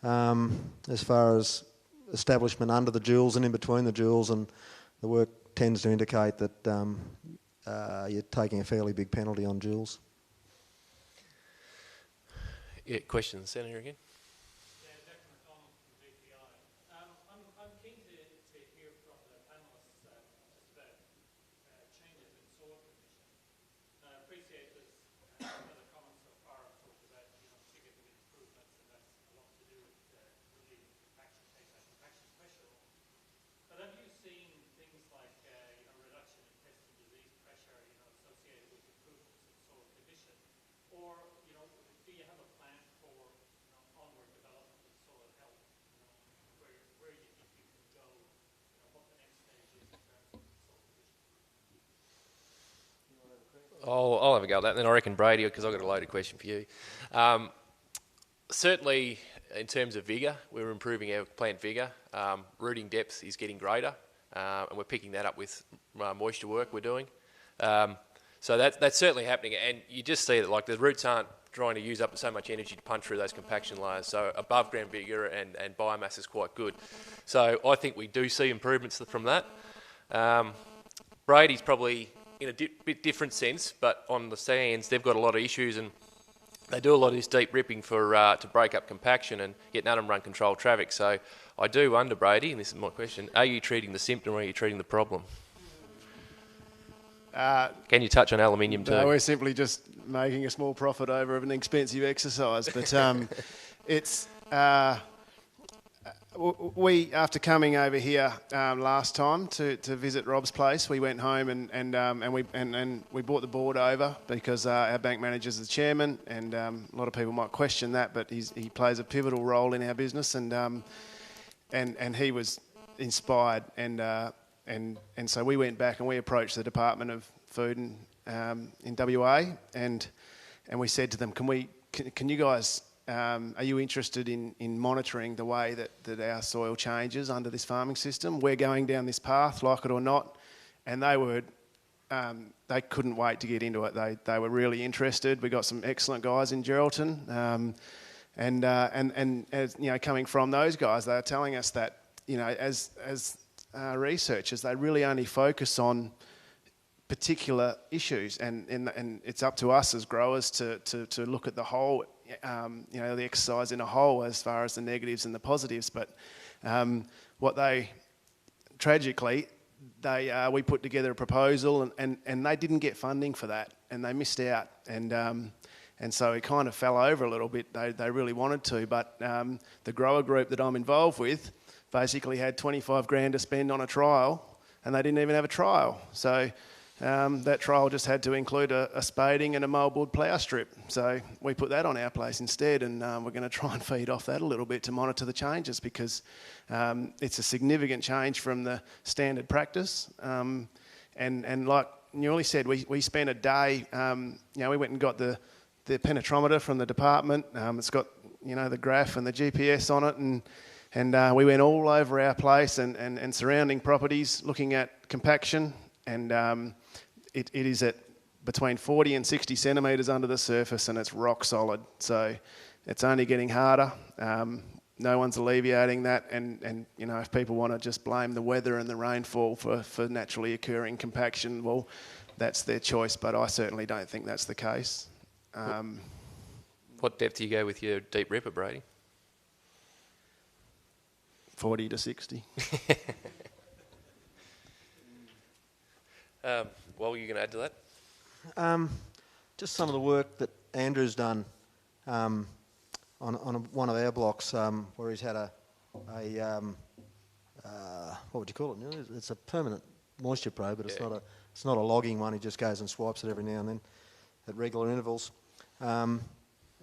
as far as establishment under the joules and in between the joules, and the work tends to indicate that you're taking a fairly big penalty on joules. Yeah, question, Senator again. I'm keen to hear from the panellists just about changes in soil condition. I appreciate this. Some of the comments so far have talked about significant improvements, and that's a lot to do with relieving compaction, take that compaction pressure off. But have you seen things like reduction in pest and disease pressure associated with improvements in soil condition, or do you have a plan for onward development of soil health? Where you think you can go? What the next stage is in terms of soil condition? I'll have a go at that, and then I reckon Brady, because I've got a loaded question for you. Certainly, in terms of vigour, we're improving our plant vigour. Rooting depth is getting greater, and we're picking that up with moisture work we're doing. So that's certainly happening, and you just see that like the roots aren't trying to use up so much energy to punch through those compaction layers. So above ground vigour and biomass is quite good. So I think we do see improvements from that. Brady's probably in a bit different sense, but on the sands they've got a lot of issues, and they do a lot of this deep ripping to break up compaction and get none of them run controlled traffic. So I do wonder, Brady, and this is my question: are you treating the symptom or are you treating the problem? Can you touch on aluminium too? No, we're simply just making a small profit over an expensive exercise. But it's we, after coming over here last time to visit Rob's place, we went home and we brought the board over because our bank manager's the chairman, and a lot of people might question that, but he plays a pivotal role in our business, and he was inspired, and so we went back and we approached the Department of Food in WA, and we said to them, can you guys, are you interested in monitoring the way that our soil changes under this farming system? We're going down this path, like it or not. And they couldn't wait to get into it. They were really interested. We got some excellent guys in Geraldton, and as coming from those guys, they are telling us that as researchers, they really only focus on particular issues, and it's up to us as growers to look at the whole, the exercise in a whole as far as the negatives and the positives. But tragically, we put together a proposal, and they didn't get funding for that, and they missed out, and so it kind of fell over a little bit. They really wanted to, but the grower group that I'm involved with basically had 25 grand to spend on a trial, and they didn't even have a trial. So that trial just had to include a spading and a moldboard plough strip. So we put that on our place instead, and we're going to try and feed off that a little bit to monitor the changes, because it's a significant change from the standard practice. And like Newley said, we spent a day, we went and got the penetrometer from the department. It's got, the graph and the GPS on it, and we went all over our place and surrounding properties looking at compaction, and it is at between 40 and 60 centimetres under the surface, and it's rock solid. So it's only getting harder. No one's alleviating that, and if people want to just blame the weather and the rainfall for naturally occurring compaction, well, that's their choice, but I certainly don't think that's the case. What depth do you go with your deep ripper, Brady? 40 to 60. What were you going to add to that? Just some of the work that Andrew's done on one of our blocks, where he's had a what would you call it, Neil? It's a permanent moisture probe, but it's not a logging one. He just goes and swipes it every now and then at regular intervals.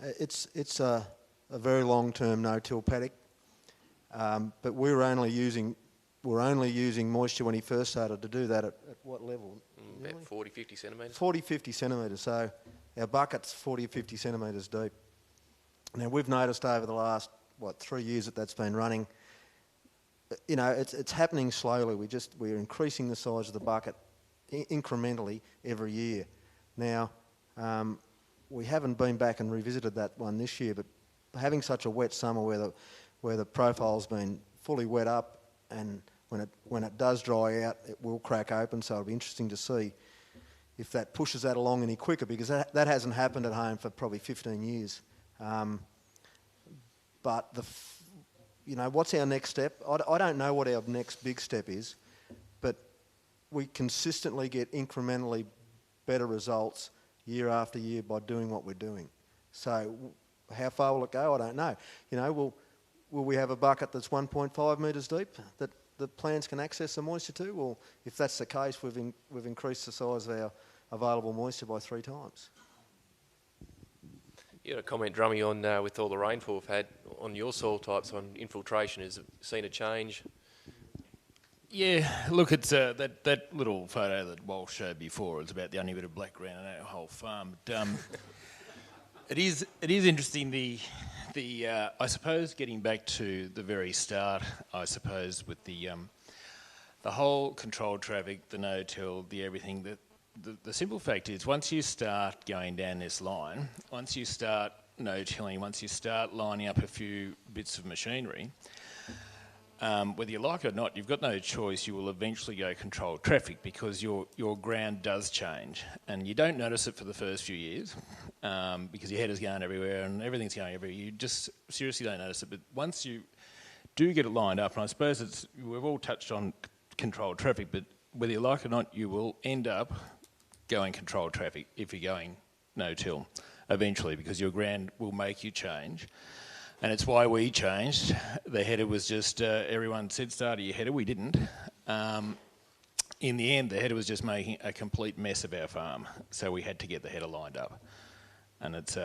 It's a very long-term no-till paddock, but we're only using moisture when he first started to do that at what level? About 40, 50 centimetres. 40, 50 centimetres. So our bucket's 40 or 50 centimetres deep. Now, we've noticed over the last, 3 years that's been running, it's happening slowly. We're increasing the size of the bucket incrementally every year. Now, we haven't been back and revisited that one this year, but having such a wet summer where where the profile's been fully wet up, and when it does dry out, it will crack open. So it'll be interesting to see if that pushes that along any quicker, because that hasn't happened at home for probably 15 years. But what's our next step? I don't know what our next big step is, but we consistently get incrementally better results year after year by doing what we're doing. So how far will it go? I don't know. Will we have a bucket that's 1.5 metres deep that the plants can access the moisture to? Well, if that's the case, we've increased the size of our available moisture by 3 times. You got a comment, Drummy, on with all the rainfall we've had on your soil types on infiltration. Has it seen a change? Yeah, look, it's that little photo that Walsh showed before. It's about the only bit of black ground in our whole farm. But, it is interesting. The I suppose getting back to the very start, I suppose with the whole controlled traffic, the no-till, the everything. The simple fact is, once you start going down this line, once you start no-tilling, once you start lining up a few bits of machinery, whether you like it or not, you've got no choice. You will eventually go controlled traffic, because your ground does change, and you don't notice it for the first few years because your header's going everywhere and everything's going everywhere. You just seriously don't notice it. But once you do get it lined up, and I suppose we've all touched on controlled traffic, but whether you like it or not, you will end up going controlled traffic if you're going no-till eventually, because your ground will make you change. And it's why we changed. The header was just, everyone said start your header, we didn't. In the end, the header was just making a complete mess of our farm, so we had to get the header lined up. And it's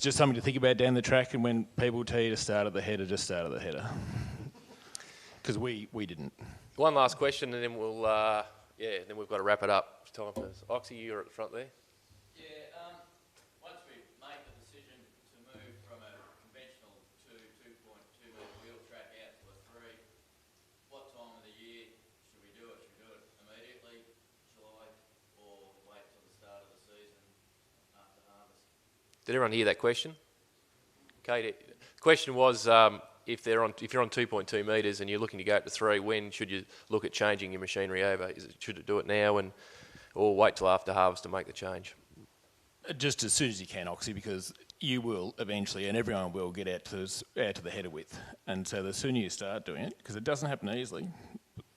just something to think about down the track, and when people tell you to start at the header, just start at the header. Because we didn't. One last question, and then then we've got to wrap it up. It's time for Oxy, you're at the front there. Once we made the decision to move from a conventional 2.2 metre wheel track out to a 3, what time of the year should we do it? Should we do it immediately, July, or wait till the start of the season after harvest? Did everyone hear that question? Kate, the question was if you're on 2.2 metres and you're looking to go up to 3, when should you look at changing your machinery over? Should it do it now or wait till after harvest to make the change? Just as soon as you can, Oxy, because you will eventually, and everyone will, get out to the header width. And so the sooner you start doing it, because it doesn't happen easily,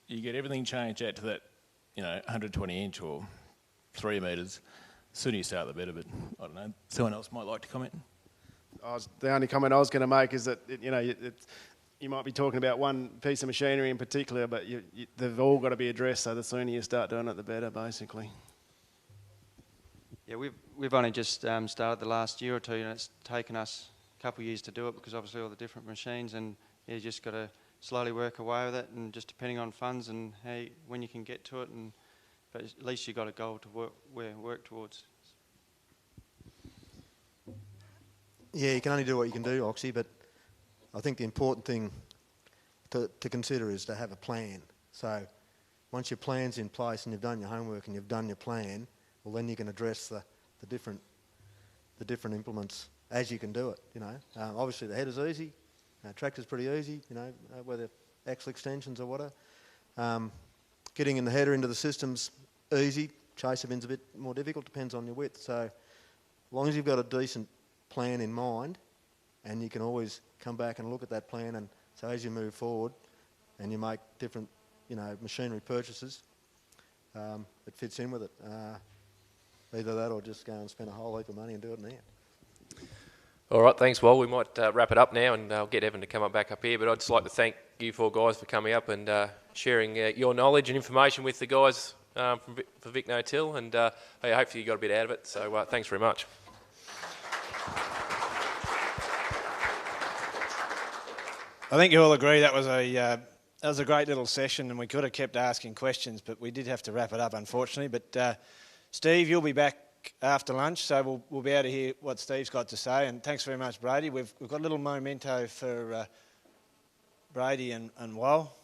you get everything changed out to that, 120 inch or 3 metres. The sooner you start, the better. But I don't know. Someone else might like to comment. The only comment I was going to make is that you might be talking about one piece of machinery in particular, but they've all got to be addressed. So the sooner you start doing it, the better, basically. Yeah, we've only just started the last year or two, and it's taken us a couple of years to do it, because obviously all the different machines, and you just got to slowly work away with it, and just depending on funds and when you can get to it, but at least you've got a goal to work towards. Yeah, you can only do what you can do, Oxy, but I think the important thing to consider is to have a plan. So once your plan's in place and you've done your homework and you've done your plan, well, then you can address the different implements as you can do it. Obviously the header's easy, tractor's pretty easy. Whether axle extensions or whatever. Getting in the header into the system's easy. Chaser bin's a bit more difficult, depends on your width. So as long as you've got a decent plan in mind, and you can always come back and look at that plan, and so as you move forward and you make different machinery purchases, it fits in with it. Either that or just go and spend a whole heap of money and do it now. All right, thanks, Well. We might wrap it up now, and I'll get Evan to come up back up here, but I'd just like to thank you 4 guys for coming up and sharing your knowledge and information with the guys for Vic No-Till, and hopefully you got a bit out of it, so thanks very much. I think you all agree that was a great little session, and we could have kept asking questions, but we did have to wrap it up, unfortunately. But Steve, you'll be back after lunch, so we'll be able to hear what Steve's got to say. And thanks very much, Brady. We've got a little memento for Brady and Wal.